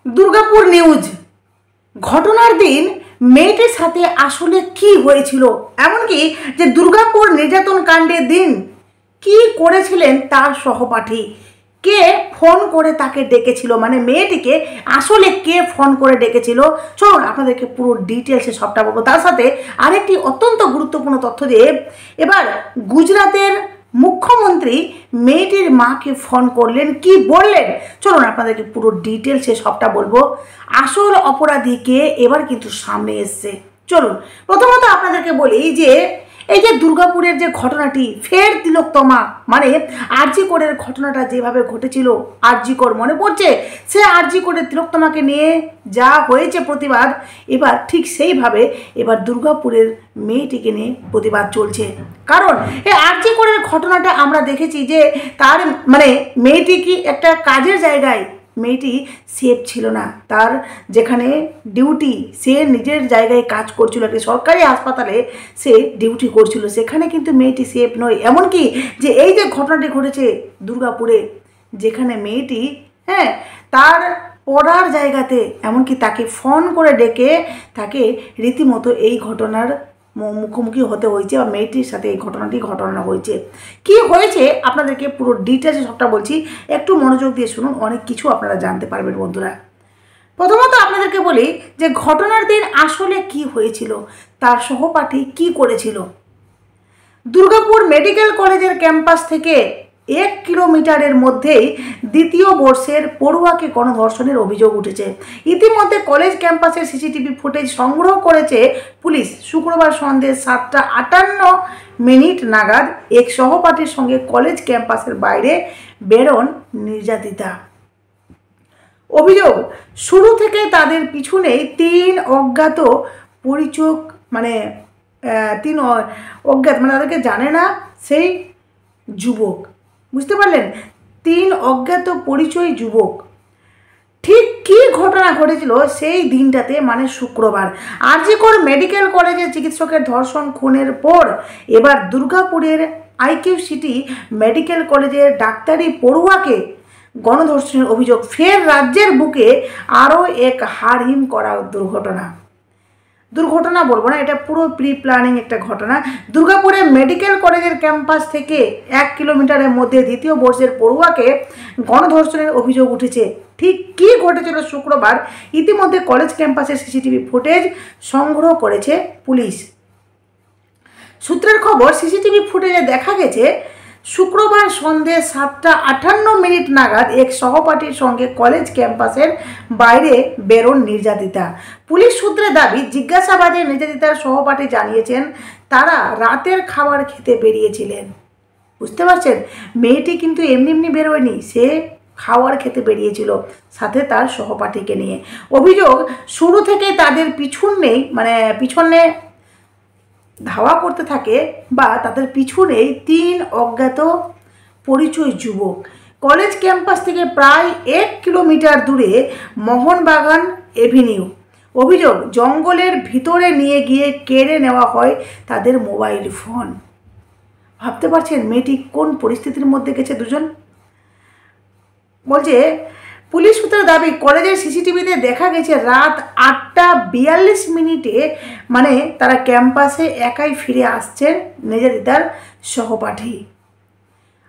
Durgapur news. ঘটনার দিন মেয়েটির সাথে আসলে কি হয়েছিল, এমনকি যে দুর্গাপুর নির্যাতন কাণ্ডের দিন কি করেছিলেন তার সহপাঠী, কে ফোন করে তাকে ডেকেছিল, মানে মেয়েটিকে আসলে কে ফোন করে ডেকেছিল, চলুন আপনাদেরকে পুরো ডিটেলসে সবটা বলবো। তার সাথে আরেকটি অত্যন্ত গুরুত্বপূর্ণ তথ্য যে এবার গুজরাতের মুখ্যমন্ত্রী মেয়েটির মাকে ফোন করলেন, কি বললেন, চলুন আপনাদেরকে পুরো ডিটেলসে সবটা বলবো। আসল অপরাধীকে এবার কিন্তু সামনে এসছে। চলুন প্রথমত আপনাদেরকে বলি যে এই যে দুর্গাপুরের যে ঘটনাটি ফের তিলোত্তমা, মানে আরজি কোরের ঘটনাটা যেভাবে ঘটেছিল, আরজি কোর মনে পড়ছে, সে আরজি কোরের তিলোত্তমাকে নিয়ে যা হয়েছে প্রতিবাদ, এবার ঠিক সেইভাবে এবার দুর্গাপুরের মেয়েটিকে নিয়ে প্রতিবাদ চলছে। কারণ এই আরজি কোরের ঘটনাটা আমরা দেখেছি যে তার মানে মেয়েটি কি একটা কাজের জায়গায় মেয়েটি সেফ ছিল না, তার যেখানে ডিউটি সে নিজের জায়গায় কাজ করছিল, একটি সরকারি হাসপাতালে সে ডিউটি করছিল, সেখানে কিন্তু মেয়েটি সেফ নয়। এমনকি যে এই যে ঘটনাটি ঘটেছে দুর্গাপুরে, যেখানে মেয়েটি তার পড়ার জায়গাতে এমনকি তাকে ফোন করে ডেকে তাকে রীতিমতো এই ঘটনার মুখোমুখি হতে হয়েছে, বা মেয়েটির সাথে এই ঘটনা হয়েছে। কি হয়েছে আপনাদেরকে পুরো ডিটেলসে সবটা বলছি, একটু মনোযোগ দিয়ে শুনুন, অনেক কিছু আপনারা জানতে পারবেন বন্ধুরা। প্রথমত আপনাদেরকে বলি যে ঘটনার দিন আসলে কি হয়েছিল, তার সহপাঠী কি করেছিল। দুর্গাপুর মেডিকেল কলেজের ক্যাম্পাস থেকে 1 কিলোমিটারের মধ্যেই দ্বিতীয় বর্ষের পড়ুয়াকে গণধর্ষণের অভিযোগ উঠেছে। ইতিমধ্যে কলেজ ক্যাম্পাসের সিসিটিভি ফুটেজ সংগ্রহ করেছে পুলিশ। শুক্রবার সন্ধ্যে 7:58 নাগাদ এক সহপাঠীর সঙ্গে কলেজ ক্যাম্পাসের বাইরে বেরোন নির্যাতিতা। অভিযোগ, শুরু থেকে তাদের পিছনেই 3 অজ্ঞাত পরিচয়, মানে 3 অজ্ঞাত, মানে তাদেরকে জানে না সেই যুবক, বুঝতে পারলেন, 3 অজ্ঞাত পরিচয় যুবক। ঠিক কী ঘটনা ঘটেছিল সেই দিনটাতে, মানে শুক্রবার, আরজি কর মেডিকেল কলেজের চিকিৎসকের ধর্ষণ খুনের পর এবার দুর্গাপুরের আইকিউ সিটি মেডিকেল কলেজের ডাক্তারি পড়ুয়াকে গণধর্ষণের অভিযোগ। ফের রাজ্যের বুকে আরও এক হাড়হিম করা দুর্ঘটনা বলবো না, এটা পুরো প্রি প্ল্যানিং একটা ঘটনা। দুর্গাপুরে মেডিকেল কলেজের ক্যাম্পাস থেকে 1 কিলোমিটারের মধ্যে দ্বিতীয় বর্ষের পড়ুয়াকে গণধর্ষণের অভিযোগ উঠেছে। ঠিক কী ঘটেছিল শুক্রবার, ইতিমধ্যে কলেজ ক্যাম্পাসের সিসিটিভি ফুটেজ সংগ্রহ করেছে পুলিশ। সূত্রের খবর, সিসিটিভি ফুটেজে দেখা গেছে শুক্রবার সন্ধ্যে 7:58 নাগাদ এক সহপাঠীর সঙ্গে কলেজ ক্যাম্পাসের বাইরে বেরোন নির্যাতিতা। পুলিশ সূত্রে দাবি, জিজ্ঞাসাবাদে নির্যাতিতার সহপাঠী জানিয়েছেন তারা রাতের খাবার খেতে বেরিয়েছিলেন। বুঝতে পারছেন, মেয়েটি কিন্তু এমনি বেরোয়নি, সে খাবার খেতে বেরিয়েছিল সাথে তার সহপাঠীকে নিয়ে। অভিযোগ, শুরু থেকে তাদের পিছনে ধাওয়া করতে থাকে বা তাদের পিছনেই 3 অজ্ঞাত পরিচয় যুবক। কলেজ ক্যাম্পাস থেকে প্রায় 1 কিলোমিটার দূরে মোহনবাগান এভিনিউ। অভিযোগ, জঙ্গলের ভিতরে নিয়ে গিয়ে কেড়ে নেওয়া হয় তাদের মোবাইল ফোন। ভাবতে পারছেন মেয়েটি কোন পরিস্থিতির মধ্যে গেছে দুজন। বলছে পুলিশ সূত্রে দাবি, কলেজের সিসিটিভিতে দেখা গেছে রাত 8:42 মানে তারা ক্যাম্পাসে একাই ফিরে আসছেন নির্যাতিতার সহপাঠী।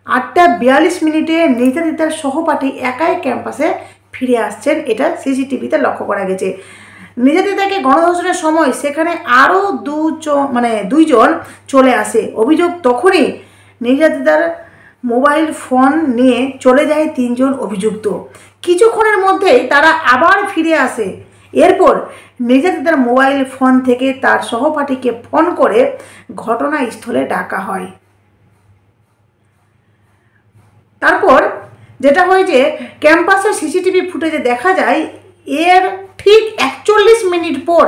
8:42 নির্যাতিতার সহপাঠী একাই ক্যাম্পাসে ফিরে আসছেন, এটা সিসিটিভিতে লক্ষ্য করা গেছে। নির্যাতিতাকে গণধর্ষণের সময় সেখানে আরও দুইজন চলে আসে। অভিযোগ, তখনই নির্যাতিতার মোবাইল ফোন নিয়ে চলে যায় 3 জন অভিযুক্ত। কিছুক্ষণের মধ্যেই তারা আবার ফিরে আসে। এরপর নির্যাতিতার মোবাইল ফোন থেকে তার সহপাঠীকে ফোন করে ঘটনাস্থলে ডাকা হয়। তারপর যেটা হয়েছে, ক্যাম্পাসের সিসিটিভি ফুটেজে দেখা যায় এর ঠিক 41 মিনিট পর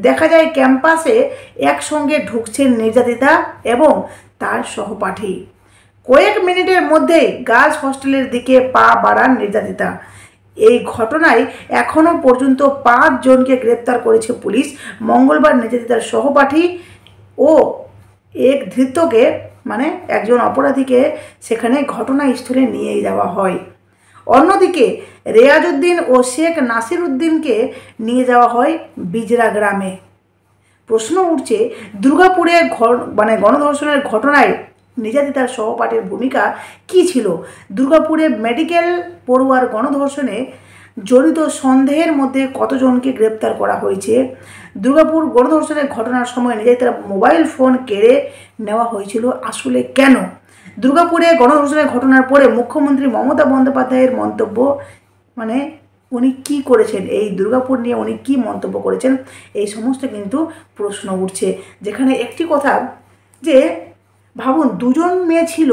দেখা যায় ক্যাম্পাসে একসঙ্গে ঢুকছেন নির্যাতিতা এবং তার সহপাঠী। কয়েক মিনিটের মধ্যেই গার্লস হোস্টেলের দিকে পা বাড়ান নির্যাতিতা। এই ঘটনায় এখনও পর্যন্ত 5 জনকে গ্রেপ্তার করেছে পুলিশ। মঙ্গলবার নির্যাতিতার সহপাঠী ও এক ধৃতকে, মানে একজন অপরাধীকে সেখানে ঘটনাস্থলে নিয়ে যাওয়া হয়। অন্যদিকে রেয়াজউদ্দিন ও শেখ নাসির উদ্দিনকে নিয়ে যাওয়া হয় বিজরা গ্রামে। প্রশ্ন উঠছে, দুর্গাপুরে গণধর্ষণের ঘটনায় নির্যাতিতার সহপাঠীর ভূমিকা কী ছিল? দুর্গাপুরে মেডিকেল পড়ুয়ার গণধর্ষণে জড়িত সন্দেহের মধ্যে কতজনকে গ্রেপ্তার করা হয়েছে? দুর্গাপুর গণধর্ষণের ঘটনার সময় নির্যাতিতার মোবাইল ফোন কেড়ে নেওয়া হয়েছিল আসলে কেন? দুর্গাপুরে গণধর্ষণের ঘটনার পরে মুখ্যমন্ত্রী মমতা বন্দ্যোপাধ্যায়ের মন্তব্য, উনি কি করেছেন, এই দুর্গাপুর নিয়ে উনি কি মন্তব্য করেছেন, এই সমস্ত কিন্তু প্রশ্ন উঠছে। যেখানে একটি কথা যে ভাবুন, দুজন মেয়ে ছিল,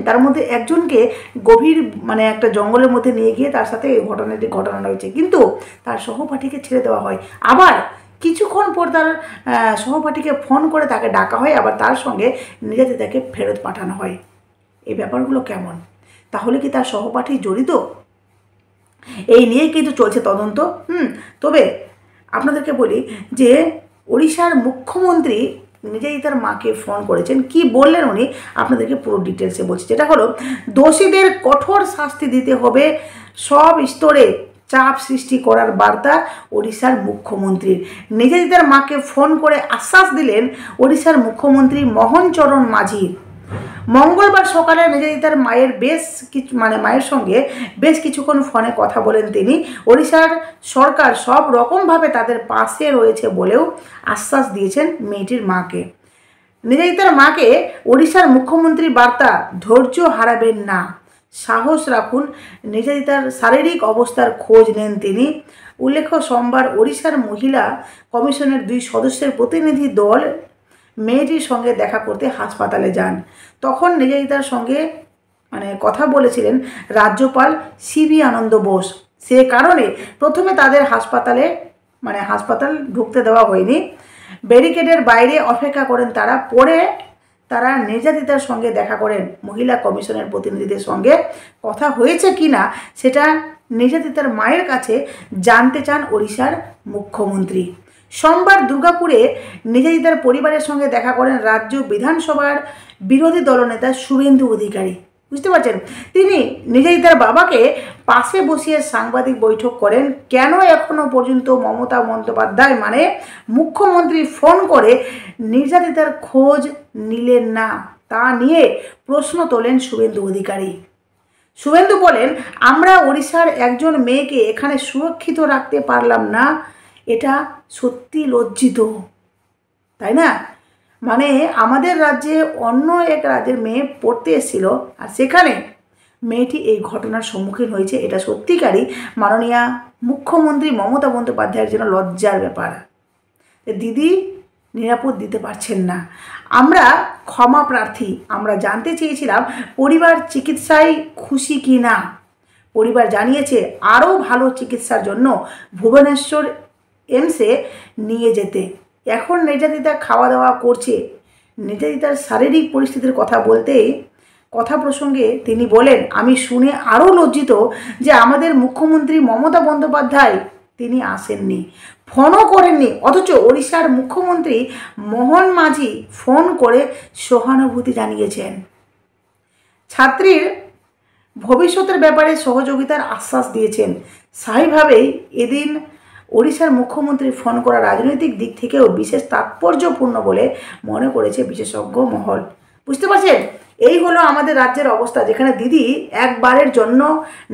তার মধ্যে একজনকে গভীর একটা জঙ্গলের মধ্যে নিয়ে গিয়ে তার সাথে এই ঘটনা হয়েছে, কিন্তু তার সহপাঠীকে ছেড়ে দেওয়া হয়। আবার কিছুক্ষণ পর তার সহপাঠীকে ফোন করে তাকে ডাকা হয়, আবার তার সঙ্গে নির্যাতিতাকে ফেরত পাঠানো হয়। এই ব্যাপারগুলো কেমন? তাহলে কি তার সহপাঠী জড়িত? এই নিয়ে কিন্তু চলছে তদন্ত। তবে আপনাদেরকে বলি যে ওড়িশার মুখ্যমন্ত্রী নির্যাতিতার মাকে ফোন করেছেন, কি বললেন উনি আপনাদেরকে পুরো ডিটেলসে বলছি। যেটা হলো, দোষীদের কঠোর শাস্তি দিতে হবে, সব স্তরে চাপ সৃষ্টি করার বার্তা ওড়িশার মুখ্যমন্ত্রীর। নির্যাতিতার মাকে ফোন করে আশ্বাস দিলেন ওড়িশার মুখ্যমন্ত্রী মোহন চরণ মাঝি। মঙ্গলবার সকালে নির্যাতিতার মায়ের সঙ্গে বেশ কিছুক্ষণ ফোনে কথা বলেন তিনি। ওড়িশার সরকার সব রকমভাবে তাদের পাশে রয়েছে বলেও আশ্বাস দিয়েছেন মেয়েটির মাকে। নির্যাতিতার মাকে ওড়িশার মুখ্যমন্ত্রী বার্তা, ধৈর্য হারাবেন না, সাহস রাখুন, নির্যাতিতার শারীরিক অবস্থার খোঁজ নেন তিনি। উল্লেখ্য, সোমবার ওড়িশার মহিলা কমিশনের 2 সদস্যের প্রতিনিধি দল মেয়েটির সঙ্গে দেখা করতে হাসপাতালে যান। তখন নির্যাতিতার সঙ্গে কথা বলেছিলেন রাজ্যপাল সিবি আনন্দ বোস। সে কারণে প্রথমে তাদের হাসপাতাল ঢুকতে দেওয়া হয়নি, ব্যারিকেডের বাইরে অপেক্ষা করেন তারা। পরে তারা নির্যাতিতার সঙ্গে দেখা করেন। মহিলা কমিশনের প্রতিনিধিদের সঙ্গে কথা হয়েছে কিনা সেটা নির্যাতিতার মায়ের কাছে জানতে চান ওড়িশার মুখ্যমন্ত্রী। সোমবার দুর্গাপুরে নির্যাতিতার পরিবারের সঙ্গে দেখা করেন রাজ্য বিধানসভার বিরোধী দলনেতা শুভেন্দু অধিকারী। বুঝতে পারছেন, তিনি নির্যাতিতার বাবাকে পাশে বসিয়ে সাংবাদিক বৈঠক করেন। কেন এখনো পর্যন্ত মমতা বন্দ্যোপাধ্যায় মুখ্যমন্ত্রী ফোন করে নির্যাতিতার খোঁজ নিলেন না, তা নিয়ে প্রশ্ন তোলেন শুভেন্দু অধিকারী। শুভেন্দু বলেন, আমরা ওড়িশার একজন মেয়েকে এখানে সুরক্ষিত রাখতে পারলাম না, এটা সত্যি লজ্জিত, তাই না? আমাদের রাজ্যে অন্য এক রাজ্যের মেয়ে পড়তে এসেছিল, আর সেখানে মেয়েটি এই ঘটনার সম্মুখীন হয়েছে। এটা সত্যিকারই মাননীয় মুখ্যমন্ত্রী মমতা বন্দ্যোপাধ্যায়ের জন্য লজ্জার ব্যাপার। দিদি নিরাপদ দিতে পারছেন না, আমরা ক্ষমা প্রার্থী। আমরা জানতে চেয়েছিলাম পরিবার চিকিৎসায় খুশি কি না। পরিবার জানিয়েছে আরও ভালো চিকিৎসার জন্য ভুবনেশ্বর এমসে নিয়ে যেতে। এখন নির্যাতিতা খাওয়া দাওয়া করছে। নির্যাতিতার শারীরিক পরিস্থিতির কথা প্রসঙ্গে তিনি বলেন, আমি শুনে আরও লজ্জিত যে আমাদের মুখ্যমন্ত্রী মমতা বন্দ্যোপাধ্যায় তিনি আসেননি, ফোনও করেননি, অথচ ওড়িশার মুখ্যমন্ত্রী মোহন মাঝি ফোন করে সহানুভূতি জানিয়েছেন। ছাত্রীর ভবিষ্যতের ব্যাপারে সহযোগিতার আশ্বাস দিয়েছেন। স্বাভাবিকভাবেই এদিন ওড়িশার মুখ্যমন্ত্রী ফোন করা রাজনৈতিক দিক থেকেও বিশেষ তাৎপর্যপূর্ণ বলে মনে করেছে বিশেষজ্ঞ মহল। বুঝতে পারছেন, এই হলো আমাদের রাজ্যের অবস্থা, যেখানে দিদি একবারের জন্য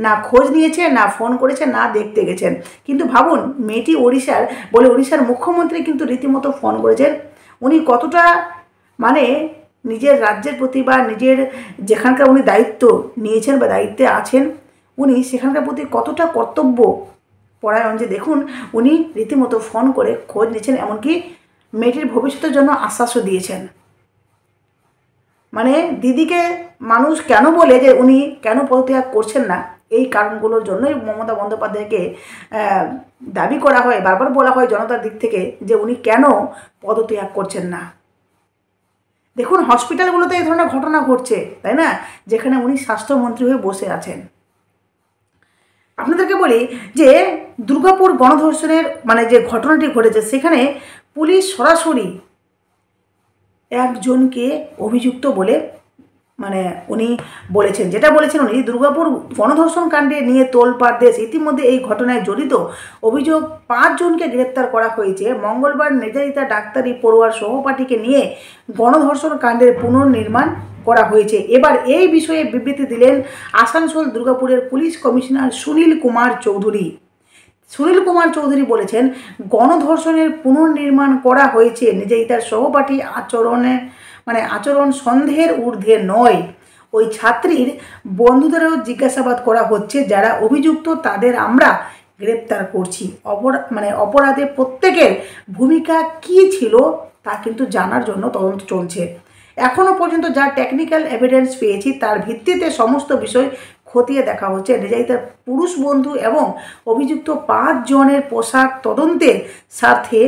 না খোঁজ নিয়েছে, না ফোন করেছে, না দেখতে গেছেন। কিন্তু ভাবুন, মেয়েটি ওড়িশার মুখ্যমন্ত্রী কিন্তু রীতিমতো ফোন করেছেন। উনি কতটা নিজের রাজ্যের প্রতি বা নিজের যেখানকার উনি দায়িত্ব নিয়েছেন বা দায়িত্বে আছেন, উনি সেখানকার প্রতি কতটা কর্তব্য পরায়ণ, যে দেখুন উনি রীতিমতো ফোন করে খোঁজ নিয়েছেন, এমনকি মেয়েটির ভবিষ্যতের জন্য আশ্বাসও দিয়েছেন। দিদিকে মানুষ কেন বলে যে উনি কেন পদত্যাগ করছেন না, এই কারণগুলোর জন্যই মমতা বন্দ্যোপাধ্যায়কে দাবি করা হয়, বারবার বলা হয় জনতার দিক থেকে যে উনি কেন পদত্যাগ করছেন না। দেখুন, হসপিটালগুলোতে এই ধরনের ঘটনা ঘটছে, তাই না, যেখানে উনি স্বাস্থ্যমন্ত্রী হয়ে বসে আছেন। আপনাদেরকে বলি যে দুর্গাপুর গণধর্ষণের যে ঘটনাটি ঘটেছে, সেখানে পুলিশ সরাসরি একজনকে অভিযুক্ত বলে মানে উনি বলেছেন, যেটা বলেছেন উনি, দুর্গাপুর গণধর্ষণ কাণ্ডে নিয়ে তোলপাড় দেশ। ইতিমধ্যে এই ঘটনায় জড়িত অভিযোগ 5 জনকে গ্রেপ্তার করা হয়েছে। মঙ্গলবার নির্যাতিতা ডাক্তারি পড়ুয়ার সহপাঠীকে নিয়ে গণধর্ষণ কাণ্ডের পুনর্নির্মাণ করা হয়েছে। এবার এই বিষয়ে বিবৃতি দিলেন আসানসোল দুর্গাপুরের পুলিশ কমিশনার সুনীল কুমার চৌধুরী। সুনীল কুমার চৌধুরী বলেছেন, গণধর্ষণের পুনর্নির্মাণ করা হয়েছে। নির্যাতিতার সহপাঠী আচরণ সন্দেহের ঊর্ধ্বে নয়। ওই ছাত্রীর বন্ধুদেরও জিজ্ঞাসাবাদ করা হচ্ছে। যারা অভিযুক্ত তাদের আমরা গ্রেপ্তার করছি। অপরাধে প্রত্যেকের ভূমিকা কী ছিল তা কিন্তু জানার জন্য তদন্ত চলছে। এখনও পর্যন্ত যা টেকনিক্যাল এভিডেন্স পেয়েছি তার ভিত্তিতে সমস্ত বিষয় খতিয়ে দেখা হচ্ছে। নির্যাতিতার পুরুষ বন্ধু এবং অভিযুক্ত 5 জনের পোশাক তদন্তের স্বার্থে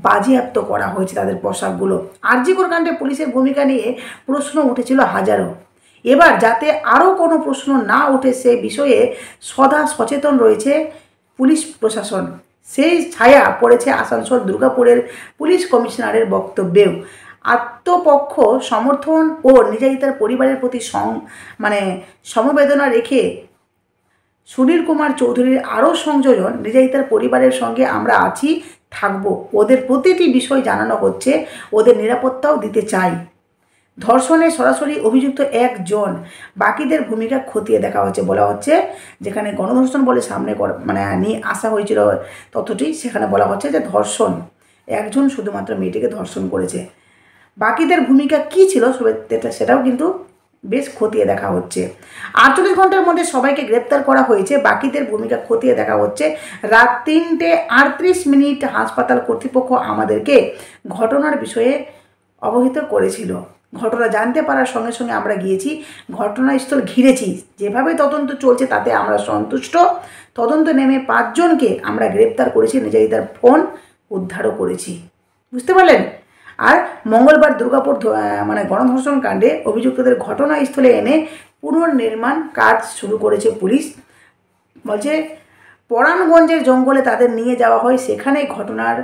বাজেয়াপ্ত করা হয়েছে, তাদের পোশাকগুলো। আরজিকর কাণ্ডে পুলিশের ভূমিকা নিয়ে প্রশ্ন উঠেছিল হাজারো। এবার যাতে আরও কোনো প্রশ্ন না ওঠে সে বিষয়ে সদা সচেতন রয়েছে পুলিশ প্রশাসন। সেই ছায়া পড়েছে আসানসোল দুর্গাপুরের পুলিশ কমিশনারের বক্তব্যেও। আত্মপক্ষ সমর্থন ও নির্যাতিতার পরিবারের প্রতি সমবেদনা রেখে সুনীল কুমার চৌধুরীর আরও সংযোজন, নির্যাতিতার পরিবারের সঙ্গে আমরা আছি, থাকবো। ওদের প্রতিটি বিষয় জানানো হচ্ছে, ওদের নিরাপত্তাও দিতে চাই। ধর্ষণে সরাসরি অভিযুক্ত 1 জন, বাকিদের ভূমিকা খতিয়ে দেখা হচ্ছে। বলা হচ্ছে যেখানে গণধর্ষণ বলে সামনে নিয়ে আসা হয়েছিল তথ্যটি, সেখানে বলা হচ্ছে যে ধর্ষণ 1 জন শুধুমাত্র মেয়েটিকে ধর্ষণ করেছে। বাকিদের ভূমিকা কী ছিল সেটাও কিন্তু বেশ খতিয়ে দেখা হচ্ছে। 48 ঘন্টার মধ্যে সবাইকে গ্রেপ্তার করা হয়েছে, বাকিদের ভূমিকা খতিয়ে দেখা হচ্ছে। রাত 3:38 হাসপাতাল কর্তৃপক্ষ আমাদেরকে ঘটনার বিষয়ে অবহিত করেছিল। ঘটনা জানতে পারার সঙ্গে সঙ্গে আমরা গিয়েছি, ঘটনাস্থল ঘিরেছি। যেভাবে তদন্ত চলছে তাতে আমরা সন্তুষ্ট। তদন্ত নেমে 5 জনকে আমরা গ্রেপ্তার করেছি, নির্যাতিতার ফোন উদ্ধারও করেছি। বুঝতে পারলেন? আর মঙ্গলবার দুর্গাপুর গণধর্ষণ কাণ্ডে অভিযুক্তদের ঘটনাস্থলে এনে পুনর্নির্মাণ কাজ শুরু করেছে পুলিশ। বলছে পরাণগঞ্জের জঙ্গলে তাদের নিয়ে যাওয়া হয়, সেখানে ঘটনার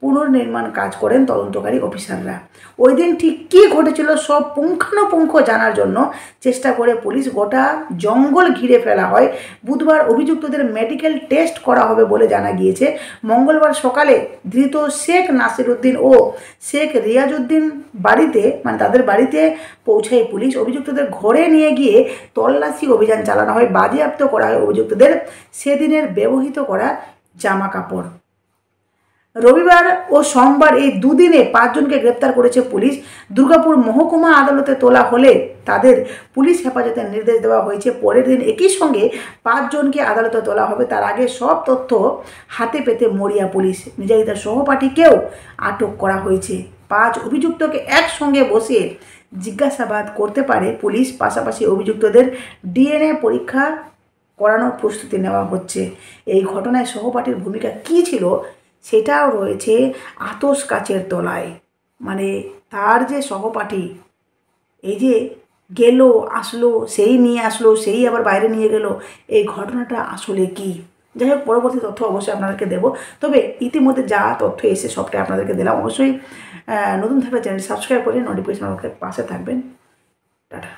পুনর্নির্মাণ কাজ করেন তদন্তকারী অফিসাররা। ওই দিন ঠিক কী ঘটেছিল সব পুঙ্খানুপুঙ্খ জানার জন্য চেষ্টা করে পুলিশ। গোটা জঙ্গল ঘিরে ফেলা হয়। বুধবার অভিযুক্তদের মেডিকেল টেস্ট করা হবে বলে জানা গিয়েছে। মঙ্গলবার সকালে ধৃত শেখ নাসিরউদ্দিন ও শেখ রিয়াজউদ্দিন তাদের বাড়িতে পৌঁছায় পুলিশ। অভিযুক্তদের ঘরে নিয়ে গিয়ে তল্লাশি অভিযান চালানো হয়। বাজেয়াপ্ত করা হয় অভিযুক্তদের সেদিনের ব্যবহৃত করা জামা কাপড়। রবিবার ও সোমবার এই 2 দিনে 5 জনকে গ্রেপ্তার করেছে পুলিশ। দুর্গাপুর মহকুমা আদালতে তোলা হলে তাদের পুলিশ হেফাজতের নির্দেশ দেওয়া হয়েছে। পরের দিন একই সঙ্গে 5 জনকে আদালতে তোলা হবে। তার আগে সব তথ্য হাতে পেতে মরিয়া পুলিশ। নির্যাতিতার সহপাঠীকেও আটক করা হয়েছে। 5 অভিযুক্তকে একসঙ্গে বসিয়ে জিজ্ঞাসাবাদ করতে পারে পুলিশ। পাশাপাশি অভিযুক্তদের ডিএনএ পরীক্ষা করানোর প্রস্তুতি নেওয়া হচ্ছে। এই ঘটনায় সহপাঠীর ভূমিকা কী ছিল সেটাও রয়েছে আতস কাচের তলায়। তার যে সহপাঠী, এই যে গেল আসলো, সেই নিয়ে আসলো, সেই আবার বাইরে নিয়ে গেল, এই ঘটনাটা আসলে কি? যাই হোক, পরবর্তী তথ্য অবশ্যই আপনাদেরকে দেবো। তবে ইতিমধ্যে যা তথ্য এসে সবটাই আপনাদেরকে দিলাম। অবশ্যই নতুন থাকলে চ্যানেল সাবস্ক্রাইব করে নোটিফিকেশন পাশে থাকবেন। টাটা।